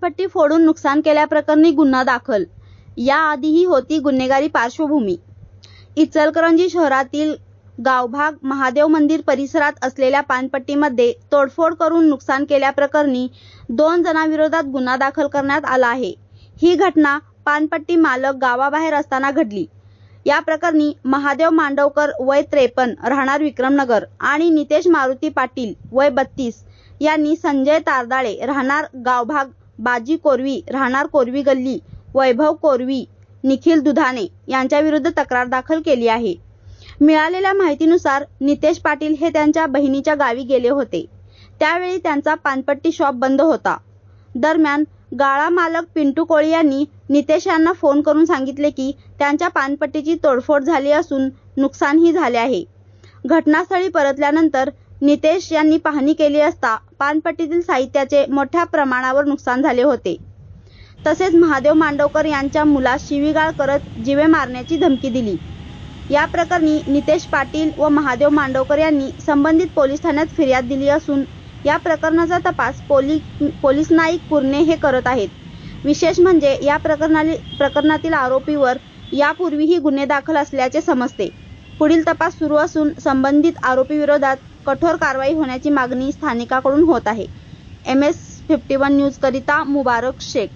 पानपट्टी फोडून नुकसान केल्याप्रकरणी गुन्हा दाखल। याआधीही होती गुन्हेगारी पार्श्वभूमी। इचलकरंजी शहरातील गावभाग महादेव मंदिर परिसरात असलेल्या पानपट्टीमध्ये तोडफोड करून नुकसान केल्याप्रकरणी 2 जणांविरोधात गुन्हा दाखल करण्यात आला आहे। ही घटना पानपट्टी मालक गावाबाहेर असताना घडली। या प्रकरणी महादेव मांडवकर वय 53 राहणार विक्रमनगर आणि नितेश मारुती पाटील वय 32 यांनी संजय तारदाळे राहणार गावभाग बाजी कोरवी राहणार कोरवी गल्ली वैभव कोरवी निखिल दुधाणे यांच्याविरुद्ध तक्रार दाखल केली आहे। मिळालेल्या माहितीनुसार नितेश पाटील हे त्यांच्या बहिणीच्या गावी गेले होते। त्यावेळी त्यांचा पानपट्टी शॉप बंद होता। दरम्यान गाळा मालक पिंटू कोळी यांनी नितेश यांना फोन करून सांगितले की त्यांच्या पानपट्टीची तोडफोड झाली असून नुकसानही झाले आहे। घटनास्थळी परतल्यानंतर नितेश यांनी पाहणी केली असता पानपट्टीतील साहित्याचे मोठ्या प्रमाणावर नुकसान झाले होते। तसेच महादेव मांडवकर यांच्या मुलास शिवीगाळ करत जीवे मारण्याची धमकी दिली। या प्रकरणी नितेश पाटील व महादेव मांडवकर यांनी संबंधित पोलीस ठाण्यात फिर्याद दिली असून या प्रकरणाचा तपास पोलीस नाईक पुरणे हे करत आहेत। विशेष म्हणजे या प्रकरणातील आरोपीवर यापूर्वीही गुन्हे दाखल असल्याचे समजते। पुढील तपास सुरू असून संबंधित आरोपीविरोधात कठोर कारवाई होण्याची मागणी स्थानिकांकडून होत आहे। MS51 न्यूज करिता मुबारक शेख।